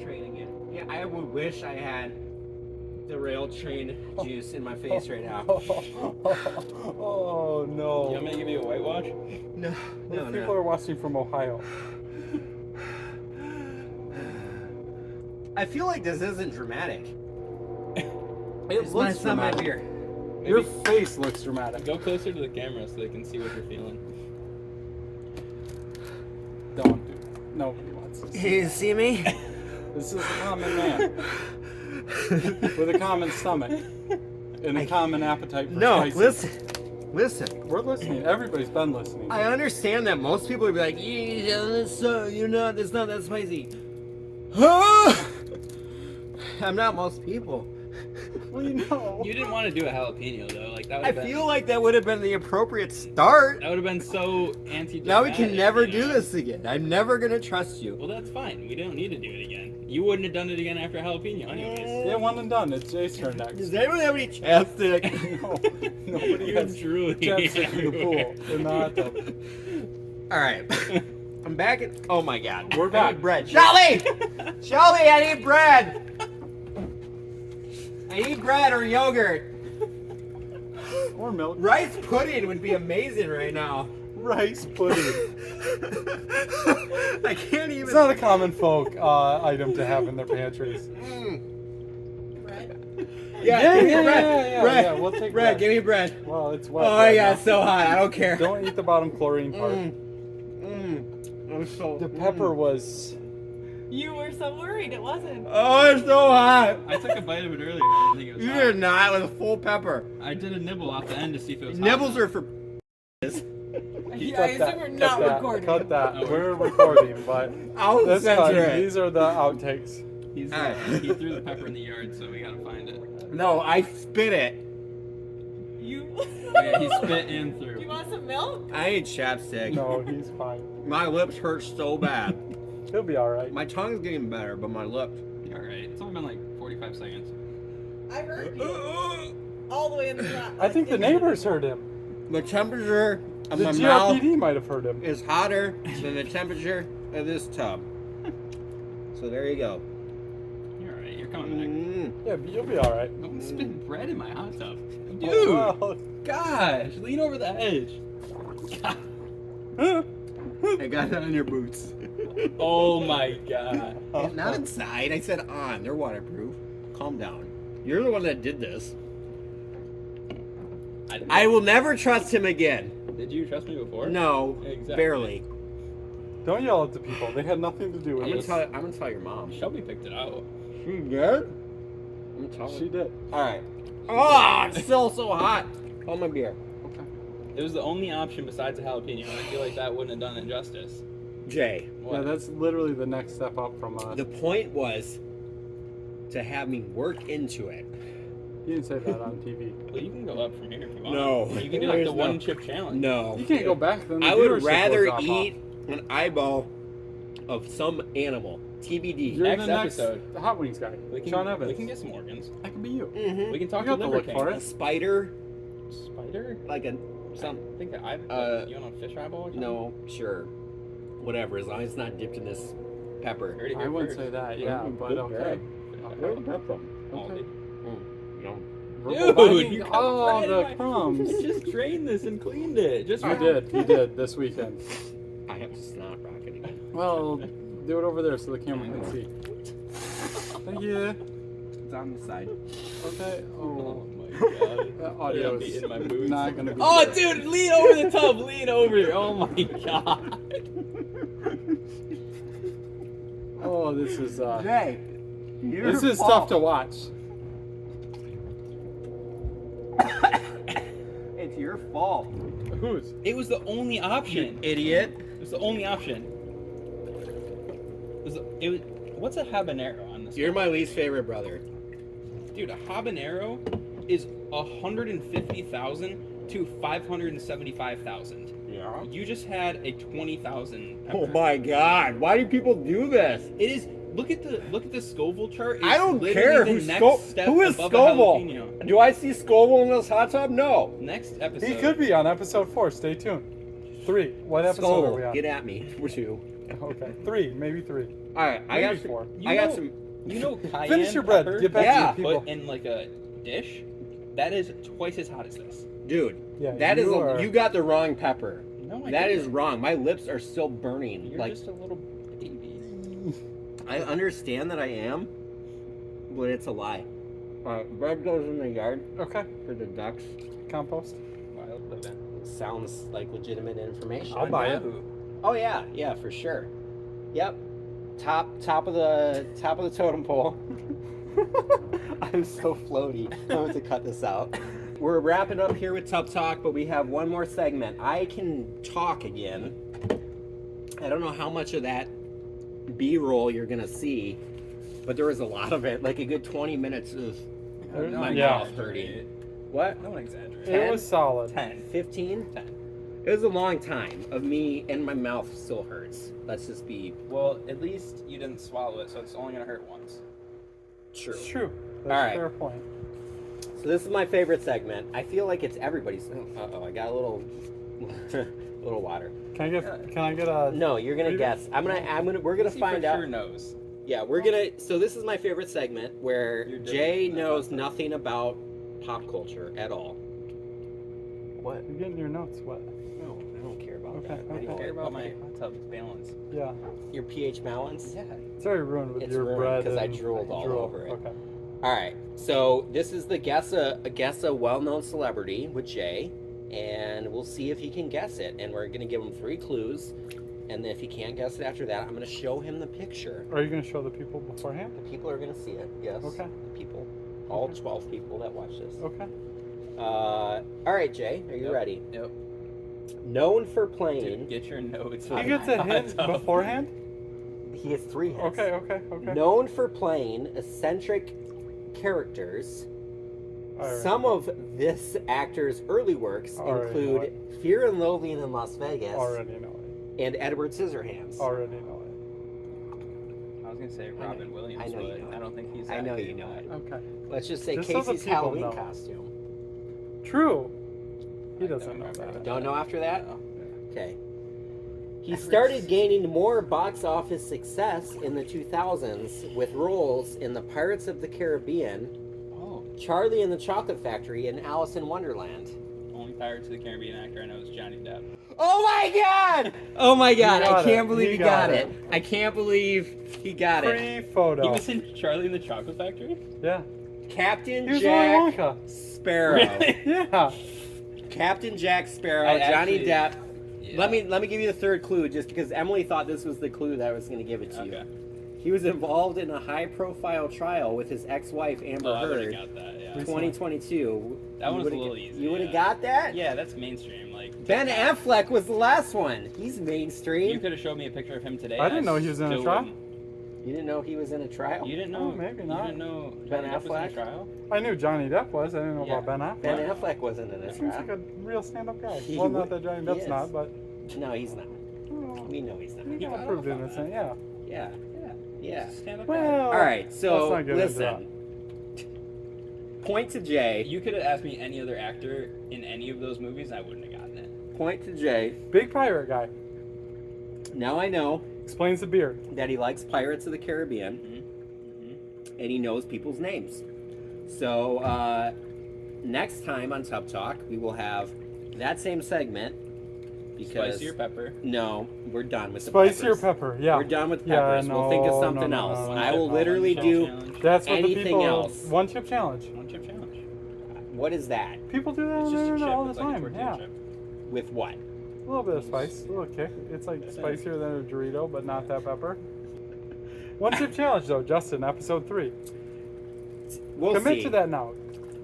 Train again. Yeah, I would wish I had the rail train juice in my face right now.
Oh no.
You want me to give you a whitewash?
No,
Those people are watching from Ohio.
I feel like this isn't dramatic.
It
It's my stomach beer.
Your face looks dramatic.
Go closer to the camera so they can see what you're feeling.
Don't do. Nobody wants to see.
You see me?
This is a common man with a common stomach and a common appetite for
No,
spicy.
listen.
We're listening. Everybody's been listening.
I understand that most people would be like, it's not that spicy. I'm not most people.
Well, you know.
You didn't want to do a jalapeno though. Like that would
I
have been.
feel like that would have been the appropriate start.
That would have been so anti.
Now we can never do this again. I'm never gonna trust you.
Well, that's fine. We don't need to do it again. You wouldn't have done it again after jalapeno, anyways.
Yeah, one and done. It's Jay's turn next.
Does anyone have any chapstick?
No, nobody
You
has
truly.
chapstick in the pool. In the hot tub.
All right, I'm back at. Oh my God,
We're
I
back.
need bread. Shelby, Shelby, I need bread. I need bread or yogurt.
Or milk.
Rice pudding would be amazing right now.
Rice pudding.
I can't even.
It's not a common folk item to have in their pantries.
Yeah, give me bread. Bread.
Yeah, we'll take
bread.
bread.
Give me bread.
Well, it's wet.
Oh my
right
God,
now.
it's so hot. I don't care.
Don't eat the bottom chlorine part.
I'm so.
The pepper was.
You were so worried it wasn't.
Oh, it's so hot.
I took a bite of it earlier. I didn't think it was
You
hot.
did not with a full pepper.
I did a nibble off the end to see if it was hot
Nibbles
enough.
are for.
I
Cut
assume
that,
we're
cut
not
that,
recording.
Cut that.
Oh,
We're recording, but
I'll
that's
censor
fine.
it.
These are the outtakes.
He's
Alright.
he threw the pepper in the yard, so we gotta find it.
No, I spit it.
You.
Oh, yeah, he spit and
Do you
threw.
want some milk?
I need chapstick.
No, he's fine.
My lips hurt so bad.
He'll be all right.
My tongue's getting better, but my lips.
All right, it's only been like 45 seconds.
I heard you all the way in the front.
I think the neighbors heard him.
The temperature of
The
my mouth
GRPD might have heard him.
is hotter than the temperature of this tub. So there you go.
You're all right. You're coming back.
Yeah, but you'll be all right.
Don't spit bread in my hot tub. Dude,
Oh, well.
gosh, lean over the edge.
I got that on your boots.
Oh my god.
Not inside. I said on. They're waterproof. Calm down. You're the one that did this. I will never trust him again.
Did you trust me before?
No,
Exactly.
barely.
Don't yell at the people. They had nothing to do with
I'm
it.
gonna tell your mom.
Shelby picked it out.
She did? I'm telling
She did.
All right. Oh, it's still so hot. Hold my beer.
It was the only option besides a jalapeno, and I feel like that wouldn't have done it justice.
Jay,
Yeah,
What?
that's literally the next step up from
the point was to have me work into it.
You didn't say that on TV.
Well, you can go up from here if you want.
No.
You can do like the
There's no-
one chip challenge.
No.
You can't go back then. The
I would
viewership
rather
will drop
eat
off.
an eyeball of some animal. TBD.
You're
Next
the next
episode.
Hot Wings guy.
We can,
Sean Evans.
We can get some organs.
That could be you.
Mm-hmm.
We can talk
You
to
got the
Liver
look
King.
for
A
it.
spider,
Spider?
like a some.
I think that I.
Uh,
you want a fish eyeball? Or something?
No, sure, whatever. As long as it's not dipped in this pepper.
Heard it
I
here
wouldn't
first.
say that, yeah,
Mm,
but
good
okay.
guy. Where's the
Okay.
pepper from?
Okay.
No.
Verbal
Dude,
binding?
you got
Oh,
bread in
the
my-
crumbs.
You just drained this and cleaned it. Just
You did this weekend.
I have to snot rocket again.
Well, do it over there so the camera can see. Thank you.
It's on the side.
Okay.
Oh
Oh,
my god.
that audio
Be
is
in my boots.
not gonna be.
Oh,
good.
dude, lean over the tub. Lean over. Oh my god.
Oh, this is
Jay,
this is tough to watch.
It's your fault.
Whose?
It was the only option.
Idiot.
It was the only option. It was, what's a habanero on this?
You're my least favorite brother.
Dude, a habanero is 150,000 to 575,000.
Yeah.
You just had a 20,000.
Oh my god, why do people do this?
It is. Look at the Scoville chart. It's
I don't
literally
care
the
who's
next step
who is
above a
Scoville.
jalapeno.
Do I see Scoville in this hot tub? No.
Next episode.
He could be on episode 4. Stay tuned. 3. What episode are we on?
Get at me. We're 2.
Okay. 3, maybe 3.
Alright, I
Maybe
got
4.
You
I got
know-
some.
You know cayenne
Finish your bread.
pepper
Get back
Yeah,
to the people.
put in like a dish? That is twice as hot as this.
Dude,
Yeah,
that is
are-
you got the wrong pepper.
No, I
That is
didn't.
wrong. My lips are still burning.
You're
Like
just a little baby.
I understand that I am, but it's a lie. Bread goes in the yard
Okay.
for the ducks.
Compost.
Wild living.
Sounds like legitimate information.
I'll buy it.
Oh yeah, for sure. Yep. Top of the totem pole. I'm so floaty. I'm going to cut this out. We're wrapping up here with Tub Talk, but we have one more segment. I can talk again. I don't know how much of that B-roll you're gonna see, but there was a lot of it, like a good 20 minutes of my
Yeah.
mouth hurting. What?
Don't exaggerate.
It was solid.
10.
15?
10.
It was a long time of me, and my mouth still hurts. Let's just be
Well, at least you didn't swallow it, so it's only gonna hurt once.
true.
It's true. That's
All right.
a fair point.
So this is my favorite segment. I feel like it's everybody's. Uh-oh, I got a little, little water.
Can I get a?
No, you're gonna
Preview?
guess. We're gonna
See
find
for
out.
Sure knows.
Yeah, we're gonna. So this is my favorite segment where
You're
Jay
different.
knows nothing about pop culture at all. What?
You're getting your notes wet.
No, I don't care about
Okay,
that.
okay.
I don't care about my hot tub balance.
Yeah.
Your pH balance.
Yeah.
It's already ruined with
It's
your
ruined
bread.
'cause I
and
drooled all
drool.
over it.
Okay.
All right. So this is the guess a well-known celebrity with Jay, and we'll see if he can guess it. And we're gonna give him 3 clues, and then if he can't guess it after that, I'm gonna show him the picture.
Are you going to show the people beforehand?
The people are gonna see it. Yes.
Okay.
The people, all
Okay.
12 people that watch this.
Okay.
All right, Jay, are you
Yep.
ready?
Yep.
Known for playing.
Dude, get your notes.
He gets a hint beforehand.
He has 3 hits.
Okay.
Known for playing eccentric characters.
Alright.
Some of this actor's early works
Already know
include Fear and Loathing in Las Vegas
Already know it.
and Edward Scissorhands.
Already know it.
I was gonna say Robin Williams,
I know you
but
know it.
I don't think he's.
I know
acting
you
in
know
that.
it.
Okay.
Let's just say
Just so the
Casey's
people
Halloween
know.
costume.
True. He
I
doesn't
don't
know
remember
that.
Don't know after that?
No.
Okay. He started gaining more box office success in the 2000s with roles in The Pirates of the Caribbean,
Oh,
Charlie and the Chocolate Factory, and Alice in Wonderland.
only Pirates of the Caribbean actor I know is Johnny Depp.
Oh my god! Oh my god, I
got
can't
it.
believe
He
he
got
got
it.
it. I can't believe he got it.
Pre-photo.
He was in Charlie and the Chocolate Factory.
Yeah.
Captain
He was Willy
Jack
Wonka.
Sparrow.
Really?
Yeah.
Captain Jack Sparrow,
I
Johnny
actually-
Depp.
Yeah.
Let me give you the third clue, just because Emily thought this was the clue that I was going to give it to you.
Okay.
He was involved in a high-profile trial with his ex-wife Amber
Oh, I would
Heard.
have got that. Yeah.
2022.
That
You
one was a
would've
little
g-
easy,
You would have
yeah.
got that?
Yeah, that's mainstream. Like
Ben Affleck was the last one. He's mainstream.
You could have showed me a picture of him today.
I
and
didn't know he was in a
still
trial.
wouldn't.
You didn't know he was in a trial?
You didn't
Oh,
know?
maybe
You
not.
didn't know
Ben
Johnny Depp was in a
Affleck?
trial?
I knew Johnny Depp was. I didn't know
Yeah.
about Ben Affleck.
Ben Affleck wasn't in a
Seems
trial.
like a real stand-up guy.
He
Well,
would-
not that Johnny
he
Depp's
is.
not, but
No, he's not.
well,
We know he's not.
he
got
got
off
proved
on
innocent.
that.
Yeah.
Yeah.
Stand up.
Well,
All right, so
let's not get into
listen. Point to Jay.
You could have asked me any other actor in any of those movies, I wouldn't have gotten it.
Point to Jay.
big pirate guy
Now I know
explains the beard.
that he likes Pirates of the Caribbean
Mm-hmm.
and he knows people's names. So next time on Tub Talk, we will have that same segment. Because
Spicy or pepper?
no, we're done with the
Spicy or
peppers.
pepper? Yeah.
We're done with
Yeah,
peppers. we'll think of
no,
something
no, no,
else.
no,
I will
One
literally
chip
do.
challenge.
That's what
anything
the people.
else.
One chip challenge.
One chip challenge.
What is that?
People do that
It's
on
just
the
a
internet
chip.
all the
It's like a
time.
tortilla
Yeah.
chip.
With what?
A little bit of spice, a little kick. It's like spicier than a Dorito, but not that pepper. One chip challenge though, Justin. Episode 3.
We'll
Commit
see.
to that now.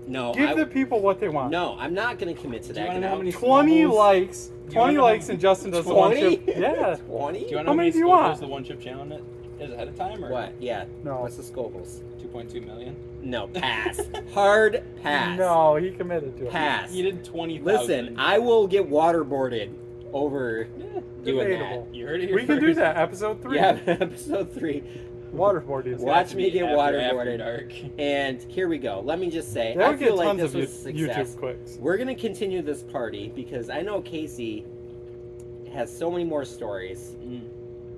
No,
Give the people what they want.
no, I'm not going to commit to
Do you
that.
wanna know how many
20
Snowballs-
likes.
you wanna
20
know
likes,
how-
and Justin does the one
20?
chip. Yeah.
20?
Do you want to
How
know how
many
many
do you
Scovilles
want?
the one chip challenge is ahead of time? Or
What? Yeah.
No.
What's the Scovilles?
2.2 million?
No, pass. Hard pass.
No, he committed to it.
Pass.
He did 20,000.
Listen, I will get waterboarded over doing
Debatable.
You heard it here
We can do
first.
that. Episode 3.
that. Yeah, episode 3.
Waterboarding.
Watch me get
After
waterboarded.
dark.
And here we go. Let me just say,
That
I
would
feel
get
like
tons
this
of
was a success.
YouTube clicks.
We're going to continue this party because I know Casey has so many more stories,
Mm.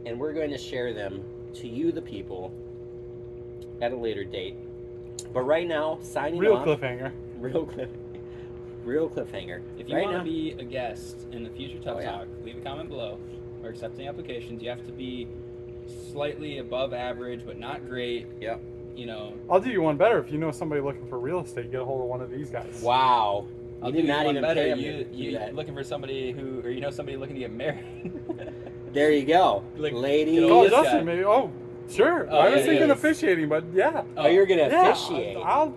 and we're going to share them to you, the people, at a later date. But right now, signing
Real
off.
cliffhanger.
Real cliffhanger.
If you
right
want
now,
to be a guest in the future Tub
Oh, yeah.
Talk, leave a comment below. We're accepting applications. You have to be slightly above average, but not great.
Yep.
You know,
I'll do you one better. If you know somebody looking for real estate, get a hold of one of these guys.
Wow.
I'll
You
do
did not
one
even
better.
pay him
You
to do that.
looking for somebody who, or you know somebody looking to get married.
There you go.
Like,
Ladies.
get
Oh,
this
Justin,
guy.
maybe. Oh, sure.
Oh,
I was
yeah,
thinking
yeah.
officiating, but yeah.
Oh, you're going to
Yeah,
officiate.
I'll.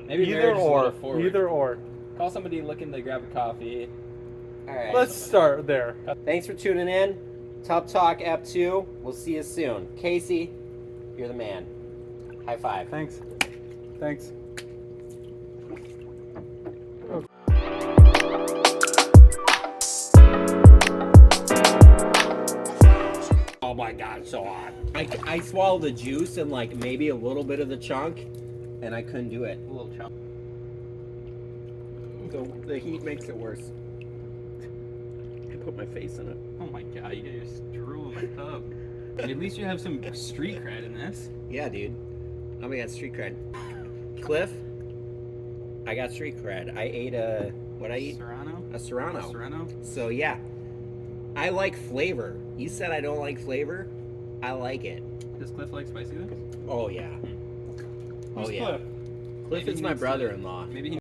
Maybe
Either
marriage is a
or.
little forward.
Either or.
Call somebody looking to grab a coffee.
All right.
Let's start there.
Thanks for tuning in. Tub Talk Ep 2. We'll see you soon. Casey, you're the man. High five.
Thanks. Thanks.
Oh my god, it's so hot. I swallowed the juice and like maybe a little bit of the chunk, and I couldn't do it.
A little chunk.
The heat makes it worse. I put my face in it.
Oh my god, you guys drool in my tub. At least you have some street cred in this.
Yeah, dude. Oh my god, street cred. Cliff, I got street cred. I ate what I eat?
Serrano?
A Serrano.
Serrano?
So yeah, I like flavor. You said I don't like flavor. I like it.
Does Cliff like spicy then?
Oh yeah.
Who's
Oh yeah.
Cliff?
Cliff
Maybe
is
he
my
needs to-
brother-in-law.
Maybe he